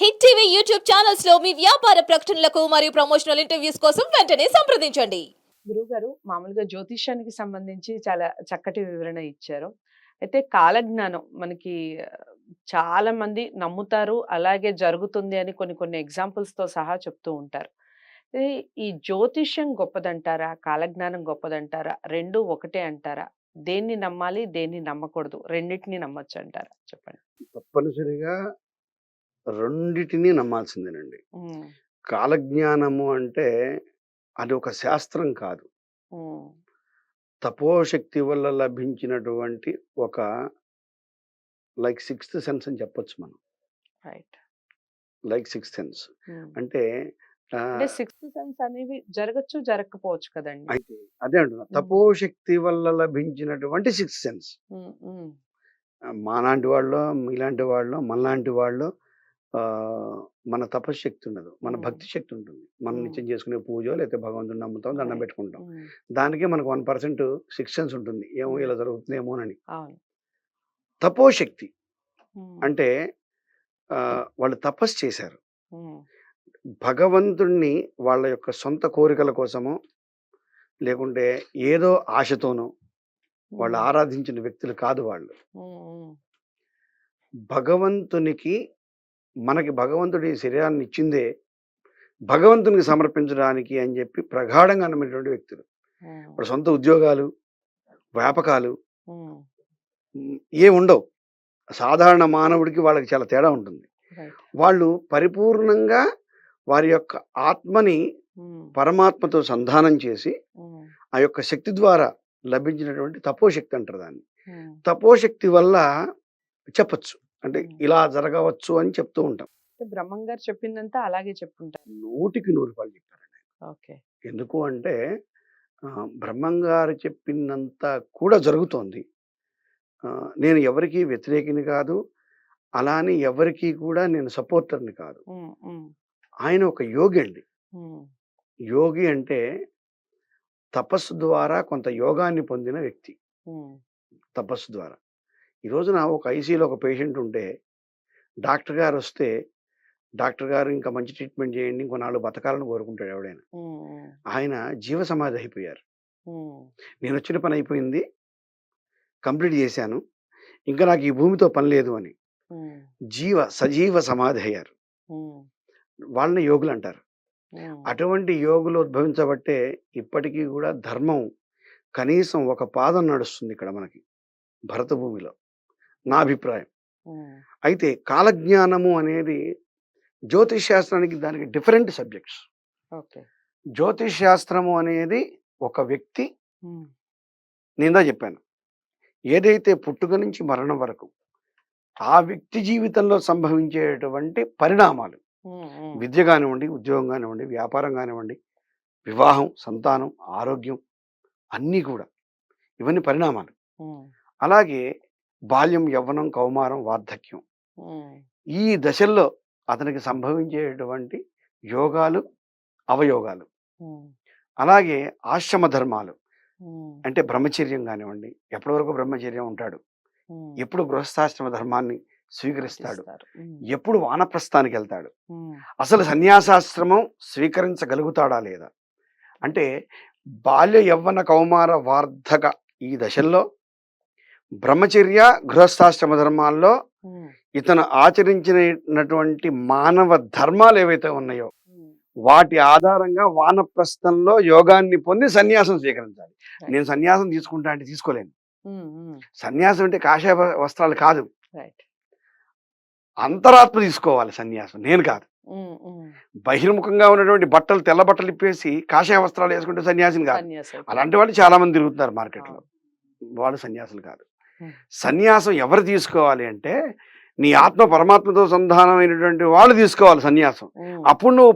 Hit TV YouTube channels లో మీ వ్యాపార ప్రకటనలకు మరియు ప్రమోషనల్ ఇంటర్వ్యూస్ కోసం వెంటనే సంప్రదించండి. గురువుగారు మామూలుగా జ్యోతిష్యానికి సంబంధించి చాలా చక్కటి వివరణ ఇచ్చారు. అయితే కాలజ్ఞానం మనకి చాలా మంది నమ్ముతారు. అలాగే జరుగుతుంది అని కొన్ని కొన్ని ఎగ్జాంపుల్స్‌తో సహా చెప్తూ ఉంటారు. ఈ ఈ జ్యోతిష్యం గొప్పదంటారా? కాలజ్ఞానం గొప్పదంటారా? 2 ఒకటే అంటారా? దేన్ని నమ్మాలి? దేన్ని నమ్మకూడదు? రెండిటిని నమ్మొచ్చంటారా? చెప్పండి. తప్పనిసరిగా రెండిటిని నమ్మాల్సిందేనండి. హ్మ్. కాలజ్ఞానము అంటే అది ఒక శాస్త్రం కాదు. హ్మ్. తపోశక్తి వల్ల లభించినటువంటి ఒక సిక్స్త్ సెన్స్ అని చెప్పొచ్చు మనం. రైట్. Sixth sense. హ్మ్. అంటే అంటే ఆహ్, సిక్స్త్ సెన్స్ అనేవి జరగచ్చు, జరగకపోవచ్చు కదండీ! అయితే అదే అంటున్నా. హ్మ్. తపోశక్తి వల్ల లభించినటువంటి సిక్స్త్ సెన్స్. హ్మ్. హ్మ్. మాలాంటి వాళ్ళో, మీలాంటి వాళ్ళో, మనలాంటి వాళ్ళో ఆహ్, మన తపశ్శక్తి ఉండదు. మన హ్మ్. భక్తి శక్తి ఉంటుంది. మనం హ్మ్. నిత్యం చేసుకునే పూజో లేకపోతే భగవంతుడిని నమ్ముతాం, దండం రైట్. పెట్టుకుంటాం. హ్మ్. దానికే మనకు 1% సిక్స్త్ సెన్స్ ఉంటుంది. ఏమో హ్మ్. ఇలా జరుగుతుందేమోనని. అవును. తపోశక్తి హ్మ్. అంటే వాళ్ళు తపస్సు చేశారు. హ్మ్. భగవంతుడిని వాళ్ళ యొక్క సొంత కోరికల కోసమో, లేకుంటే ఏదో ఆశతోనో వాళ్ళు హ్మ్. ఆరాధించిన వ్యక్తులు కాదు వాళ్ళు. హ్మ్. భగవంతునికి మనకి భగవంతుడు ఈ శరీరాన్ని ఇచ్చిందే భగవంతునికి సమర్పించడానికి అని చెప్పి ప్రగాఢంగా నమ్మినటువంటి వ్యక్తులు. హ్మ్. వాళ్ళ సొంత ఉద్యోగాలు, వ్యాపకాలు హ్మ్. ఏముండవు. సాధారణ మానవుడికి వాళ్ళకి చాలా తేడా ఉంటుంది. రైట్. వాళ్ళు పరిపూర్ణంగా వారి యొక్క ఆత్మని హ్మ్. పరమాత్మతో సంధానం చేసి, హ్మ్. ఆ యొక్క శక్తి ద్వారా లభించినటువంటి తపోశక్తి అంటారు దాన్ని. హ్మ్. తపోశక్తి వల్ల చెప్పొచ్చు. అంటే హ్మ్. ఇలా జరగవచ్చు అని చెప్తూ ఉంటాం. అంటే బ్రహ్మం గారు చెప్పిందంతా అలాగే చెప్పుంటారు. 100కి 100 రూపాయలు చెప్పారు. ఓకే. ఎందుకు అంటే బ్రహ్మంగారు చెప్పినంత కూడా జరుగుతోంది. నేను ఎవరికీ వ్యతిరేకిని కాదు. అలా అని ఎవరికీ కూడా నేను సపోర్టర్‌ని కాదు. హ్మ్. హ్మ్. ఆయన ఒక యోగి అండి. హ్మ్. యోగి అంటే తపస్సు ద్వారా కొంత యోగాన్ని పొందిన వ్యక్తి. హ్మ్. తపస్సు ద్వారా. ఈ రోజున ఒక ఐసీయూలో ఒక పేషెంట్ ఉంటే డాక్టర్ గారొస్తే, డాక్టర్ గారు ఇంకా మంచి ట్రీట్మెంట్ చేయండి. ఇంకో 4 బతకాలని కోరుకుంటాడు ఎవడైనా. హ్మ్. ఆయన జీవ సమాధి అయిపోయారు. హ్మ్. నేనొచ్చిన పని అయిపోయింది. కంప్లీట్ చేశాను. ఇంకా నాకు ఈ భూమితో పని లేదు అని. హ్మ్. సజీవ సమాధి అయ్యారు. హ్మ్. వాళ్ళని యోగులంటారు. హ్మ్. అటువంటి యోగులు ఉద్భవించబట్టే ఇప్పటికీ గూడా ధర్మం కనీసం ఒక పాదం నడుస్తుంది ఇక్కడ మనకి భరత భూమిలో. నా అభిప్రాయం. హ్మ్. అయితే కాలజ్ఞానము అనేది జ్యోతిష్ శాస్త్రానికి దానికి డిఫరెంట్ సబ్జెక్ట్స్. ఓకే. జ్యోతిష్ శాస్త్రము అనేది ఒక వ్యక్తి హ్మ్. నేనిందాక జెప్పాను. ఏదైతే పుట్టుక నుంచి మరణం వరకు ఆ వ్యక్తి జీవితంలో సంభవించేటువంటి పరిణామాలు. హ్మ్. హ్మ్. విద్య గానివ్వండి, ఉద్యోగం గానివ్వండి, వ్యాపారం గానివ్వండి, వివాహం, సంతానం, ఆరోగ్యం అన్నీ కూడా. ఇవన్నీ పరిణామాలు. హ్మ్. అలాగే బాల్యం, యవ్వనం, కౌమారం, వార్ధక్యం. హ్మ్. ఈ దశల్లో అతనికి సంభవించేటువంటి యోగాలు, అవయోగాలు. హ్మ్. అలాగే ఆశ్రమ ధర్మాలు. హ్మ్. అంటే బ్రహ్మచర్యం గానివ్వండి, ఎప్పటి వరకు బ్రహ్మచర్యం ఉంటాడు. హ్మ్. ఎప్పుడు గృహస్థాశ్రమ ధర్మాన్ని స్వీకరిస్తాడు. పాటిస్తారు. హ్మ్. ఎప్పుడు వానప్రస్థానికెళ్తాడు. హ్మ్. అసలు సన్యాసాశ్రమం స్వీకరించగలుగుతాడా లేదా? అంటే బాల్య, యవ్వన, కౌమార, వార్ధక ఈ దశల్లో బ్రహ్మచర్య, గృహస్థాశ్రమ ధర్మాల్లో హ్మ్. ఇతను ఆచరించినటువంటి మానవ ధర్మాలేవైతే ఉన్నాయో, హ్మ్. వాటి ఆధారంగా వానప్రస్థంలో యోగాన్ని పొంది సన్యాసం స్వీకరించాలి. రైట్. నేను సన్యాసం తీసుకుంటా అంటే తీసుకోలేను. హ్మ్. హ్మ్. సన్యాసం అంటే కాషాయ వస్త్రాలు కాదు. రైట్. అంతరాత్మ తీసుకోవాలి సన్యాసం. నేను కాదు. హ్మ్. హ్మ్. బహిర్ముఖంగా ఉన్నటువంటి బట్టలు తెల్ల బట్టలు ఇప్పేసి కాషాయ వస్త్రాలు వేసుకుంటే సన్యాసిని కాదు. సన్యాసి అయిపోయారు. అలాంటి వాళ్ళు చాలా మంది తిరుగుతున్నారు మార్కెట్‌లో. అవును. వాళ్ళు సన్యాసులు కాదు. హ్మ్. సన్యాసం ఎవరు తీసుకోవాలి అంటే, నీ ఆత్మ పరమాత్మతో సంధానమైనటువంటి వాళ్ళు తీసుకోవాలి సన్యాసం. హ్మ్. అప్పుడు నువ్వు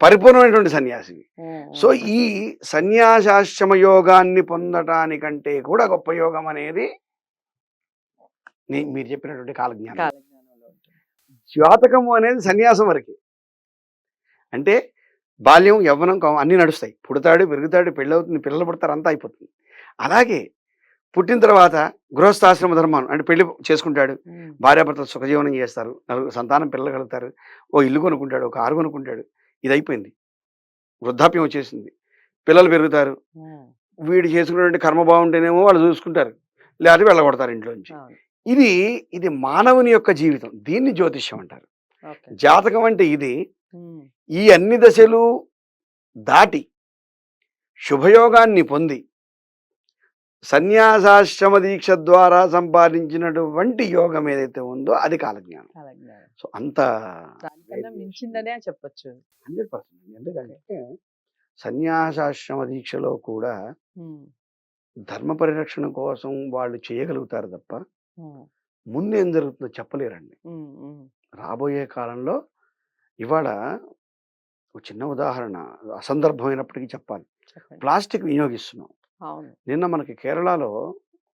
పరిపూర్ణమైనటువంటి సన్యాసివి. హ్మ్. సో, హ్మ్. ఈ సన్యాసాశ్రమ యోగాన్ని పొందటానికంటే కూడా గొప్ప యోగం అనేది మీరు చెప్పినటువంటి కాలజ్ఞానం. కాలజ్ఞానంలో ఉంటుంది. జాతకము అనేది సన్యాసం వరకే. అంటే బాల్యం, యవ్వనం, అన్నీ నడుస్తాయి. పుడతాడు, పెరుగుతాడు, పెళ్ళవుతుంది, పిల్లలు పుడతారు అంతా అయిపోతుంది. అలాగే పుట్టిన తర్వాత గృహస్థాశ్రమ ధర్మం అంటే పెళ్లి చేసుకుంటాడు, ఉమ్, భార్యాభర్తలు సుఖజీవనం చేస్తారు, నలుగురు సంతానం పిల్లలు కలుగుతారు, ఓ ఇల్లు కొనుక్కుంటాడు, ఒక కారు కొనుక్కుంటాడు. ఇది అయిపోయింది. వృద్ధాప్యం వచ్చేసింది, పిల్లలు పెరుగుతారు. ఉమ్, వీడు చేసుకున్నటువంటి కర్మ బాగుంటేనేమో వాళ్ళు చూసుకుంటారు, లేకపోతే వెళ్ళగొడతారు ఇంట్లోంచి. అవును. ఇది ఇది మానవుని యొక్క జీవితం. దీన్ని జ్యోతిష్యం అంటారు. ఓకే. జాతకం అంటే ఇది. ఉమ్, ఈ అన్ని దశలు దాటి శుభయోగాన్ని పొంది సన్యాసాశ్రమ దీక్ష ద్వారా సంపాదించినటువంటి యోగం ఏదైతే ఉందో అది కాలజ్ఞానం. కాలజ్ఞానం. సో అంత దానికన్నా మించిందనే చెప్పొచ్చు. 100%. ఎందుకంటే సన్యాసాశ్రమ దీక్షలో కూడా ఉమ్, ధర్మ పరిరక్షణ కోసం వాళ్ళు చేయగలుగుతారు తప్ప ఉమ్, ముందు ఏం జరుగుతుందో చెప్పలేరండి. ఉమ్, ఉమ్, రాబోయే కాలంలో ఇవాళ ఒక చిన్న ఉదాహరణ అసందర్భమైనప్పటికీ చెప్పాలి. చెప్పండి. ప్లాస్టిక్ వినియోగిస్తున్నాం. అవును. నిన్న మనకి కేరళలో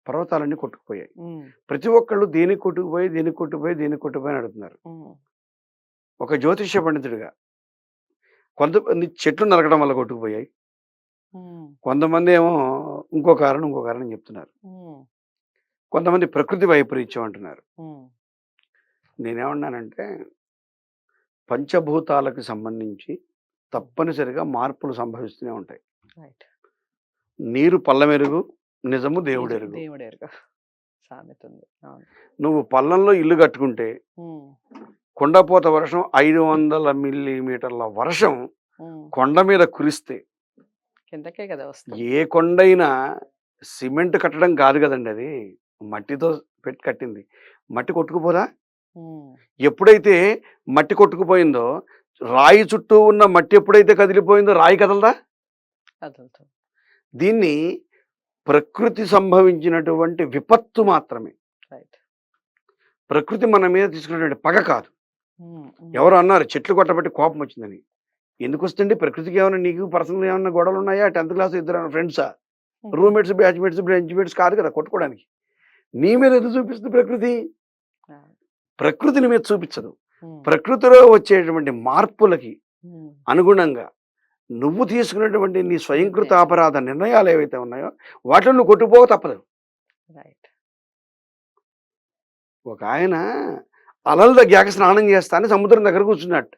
పర్వతాలన్నీ కొట్టుకుపోయాయి. ఉమ్, ప్రతి ఒక్కళ్ళు దేనికి కొట్టుకుపోయి దేనికి కొట్టుకుపోయి దేనికి కొట్టుకుపోయి అని అడుగుతున్నారు. ఉమ్, ఒక జ్యోతిష్య పండితుడిగా కొంతమంది చెట్లు నరకడం వల్ల కొట్టుకుపోయాయి, ఉమ్, కొంతమంది ఏమో ఇంకో కారణం చెప్తున్నారు, ఉమ్, కొంతమంది ప్రకృతి వైపరీత్యం అంటున్నారు. ఉమ్, నేనేమన్నానంటే పంచభూతాలకు సంబంధించి తప్పనిసరిగా మార్పులు సంభవిస్తూనే ఉంటాయి. రైట్. నీరు పల్లమెరుగు, నిజము దేవుడెరుగు. దేవుడు ఎరుగు సామెత ఉంది. అవును. నువ్వు పల్లంలో ఇల్లు కట్టుకుంటే ఉమ్, కొండపోత వర్షం 500 మిల్లీమీటర్ల వర్షం ఉమ్, కొండ మీద కురిస్తే, కిందకే కదా వస్తుంది. ఏ కొండైనా సిమెంట్ కట్టడం కాదు కదండి, అది మట్టితో పెట్టి కట్టింది. మట్టి కొట్టుకుపోదా? ఉమ్, ఎప్పుడైతే మట్టి కొట్టుకుపోయిందో, రాయి చుట్టూ ఉన్న మట్టి ఎప్పుడైతే కదిలిపోయిందో రాయి కదలదా? కదులుతుంది. దీన్ని ప్రకృతి సంభవించినటువంటి విపత్తు మాత్రమే. రైట్. ప్రకృతి మన మీద తీసుకున్నటువంటి పగ కాదు. ఉమ్, ఉమ్, ఎవరు అన్నారు చెట్లు కొట్టబట్టి కోపం వచ్చిందని. ఎందుకు వస్తుంది? ప్రకృతికి ఏమైనా నీకు పర్సనల్ ఏమైనా గొడవలు ఉన్నాయా? 10th క్లాస్ ఇద్దరు ఫ్రెండ్సా, రూమ్మేట్స్, బ్యాచ్మేట్స్, బెంచ్మేట్స్ కాదు కదా కొట్టుకోవడానికి. నీ మీద ఎందుకు చూపిస్తుంది ప్రకృతి? ఆ, ప్రకృతిని మీద చూపించదు. ఉమ్, ప్రకృతిలో వచ్చేటువంటి మార్పులకి ఉమ్, అనుగుణంగా నువ్వు తీసుకున్నటువంటి నీ స్వయంకృత అపరాధ నిర్ణయాలు ఏవైతే ఉన్నాయో వాటిలో నువ్వు కొట్టుకుపోక తప్పదు. రైట్. ఒక ఆయన అలల దగ్గర స్నానం చేస్తానని సముద్రం దగ్గర కూర్చున్నట్టు.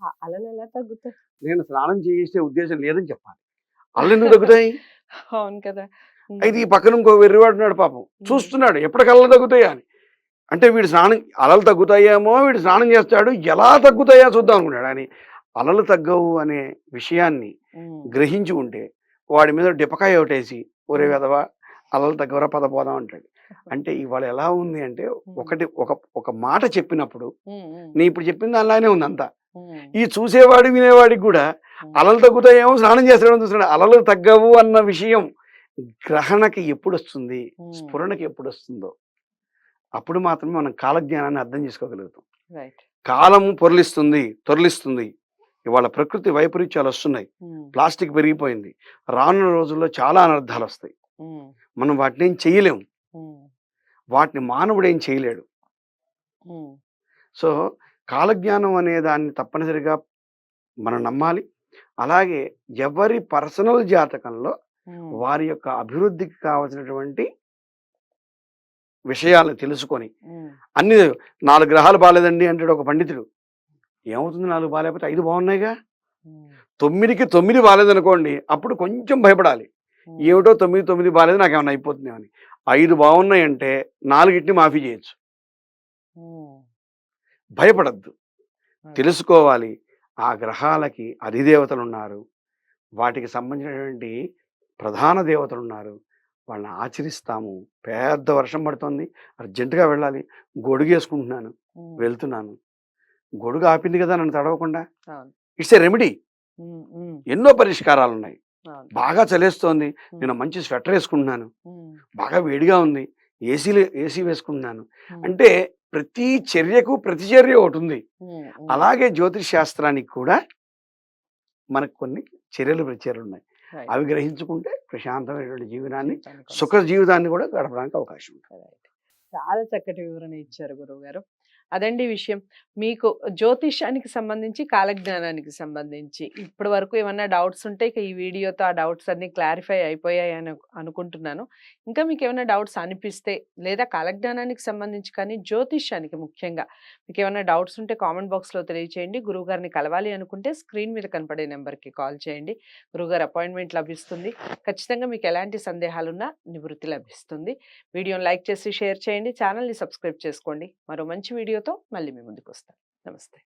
ఆ అలలు ఎలా తగ్గుతాయి? నేను స్నానం చేసే ఉద్దేశం లేదని చెప్పాలి. అలలు ఎందుకు తగ్గుతాయి? అవును కదా. ఉమ్, అయితే ఈ పక్కన ఇంకో వెర్రివాడున్నాడు పాపం, చూస్తున్నాడు ఎప్పటికి అలలు తగ్గుతాయా అని. అంటే వీడు అలలు తగ్గుతాయేమో, వీడు స్నానం చేస్తాడు, ఎలా తగ్గుతాయా చూద్దాం అనుకున్నాడు. అని అలలు తగ్గవు అనే విషయాన్ని ఉమ్, గ్రహించి ఉంటే వాడి మీద డిపకాయ ఒకటేసి, ఒరే వెధవా అలలు తగ్గవరా పదపోదాం అంటాడు. అంటే ఇవాళ ఎలా ఉంది అంటే ఒక మాట చెప్పినప్పుడు ఉమ్, ఉమ్, నీ ఇప్పుడు చెప్పింది అలానే ఉంది అంతా. ఉమ్, ఈ చూసేవాడు వినేవాడికి కూడా అలలు తగ్గుతాయేమో, స్నానం చేస్తాడని చూస్తున్నాడు. అలలు తగ్గవు అన్న విషయం గ్రహణకి ఎప్పుడు వస్తుంది, స్ఫురణకి ఎప్పుడు వస్తుందో అప్పుడు మాత్రమే మనం కాలజ్ఞానాన్ని అర్థం చేసుకోగలుగుతాం. రైట్. కాలము తొరలిస్తుంది. ఇవాళ ప్రకృతి వైపరీత్యాలు వస్తున్నాయి, ఉమ్, ప్లాస్టిక్ పెరిగిపోయింది. రానున్న రోజుల్లో చాలా అనర్థాలు వస్తాయి. ఉమ్, మనం వాటిని ఏం చేయలేము, ఉమ్, వాటిని మానవుడు ఏం చేయలేడు. ఉమ్, సో కాలజ్ఞానం అనే దాన్ని తప్పనిసరిగా మనం నమ్మాలి. అలాగే ఎవరి పర్సనల్ జాతకంలో ఉమ్, వారి యొక్క అభివృద్ధికి కావలసినటువంటి విషయాలను తెలుసుకొని ఉమ్, అన్ని 4 గ్రహాలు బాగాలేదండి అంటాడు ఒక పండితుడు. ఏమవుతుంది 4 బాగాలేకపోతే 5 బాగున్నాయిగా? ఉమ్, 9కి 9 బాగాలేదనుకోండి, అప్పుడు కొంచెం భయపడాలి. ఉమ్, ఏమిటో 9 బాగాలేదు, నాకేమైనా అయిపోతుందేమో అని. 5 బాగున్నాయంటే 4టిని మాఫీ చేయొచ్చు. ఉమ్, భయపడద్దు, అదే. తెలుసుకోవాలి. ఆ గ్రహాలకి అధిదేవతలు ఉన్నారు, వాటికి సంబంధించినటువంటి ప్రధాన దేవతలు ఉన్నారు. వాళ్ళని ఆచరిస్తాము. పెద్ద వర్షం పడుతుంది, అర్జెంటుగా వెళ్ళాలి, గొడుగు వేసుకుంటున్నాను, ఉమ్, వెళ్తున్నాను. గొడుగు ఆపింది కదా నన్ను తడవకుండా. అవును. It's a remedy. ఉమ్, ఉమ్, ఎన్నో పరిష్కారాలు ఉన్నాయి. అవును. బాగా చలేస్తోంది, నేను మంచి స్వెటర్ వేసుకుంటున్నాను. ఉమ్, బాగా వేడిగా ఉంది, ఏసీ వేసుకుంటున్నాను. ఉమ్, అంటే ప్రతి చర్యకు ప్రతిచర్య ఒకటి ఉంది. ఉమ్, ఉమ్, అలాగే జ్యోతిష్ శాస్త్రానికి కూడా మనకు కొన్ని ప్రతిచర్యలు ఉన్నాయి. రైట్. అవి గ్రహించుకుంటే ప్రశాంతమైనటువంటి జీవనాన్ని, జీవితానికి సుఖ జీవితాన్ని కూడా గడపడానికి అవకాశం ఉంటుంది. రైట్. చాలా చక్కటి వివరణ ఇచ్చారు గురువు గారు. అదండి విషయం. మీకు జ్యోతిష్యానికి సంబంధించి, కాలజ్ఞానానికి సంబంధించి ఇప్పటి వరకు ఏమన్నా డౌట్స్ ఉంటే ఇక ఈ వీడియోతో ఆ డౌట్స్ అన్నీ క్లారిఫై అయిపోయాయని అనుకుంటున్నాను. ఇంకా మీకేమైనా డౌట్స్ అనిపిస్తే లేదా కాలజ్ఞానానికి సంబంధించి కానీ, జ్యోతిష్యానికి ముఖ్యంగా మీకేమైనా డౌట్స్ ఉంటే కామెంట్ బాక్స్‌లో తెలియచేయండి. గురువుగారిని కలవాలి అనుకుంటే స్క్రీన్ మీద కనపడే నెంబర్‌కి కాల్ చేయండి. గురువుగారి అపాయింట్‌మెంట్ లభిస్తుంది. ఖచ్చితంగా మీకు ఎలాంటి సందేహాలున్నా నివృత్తి లభిస్తుంది. వీడియోని లైక్ చేసి షేర్ చేయండి. ఛానల్‌ని సబ్స్క్రైబ్ చేసుకోండి. మరో మంచి వీడియోతో మళ్ళీ మీ ముందుకొస్తాను. నమస్తే.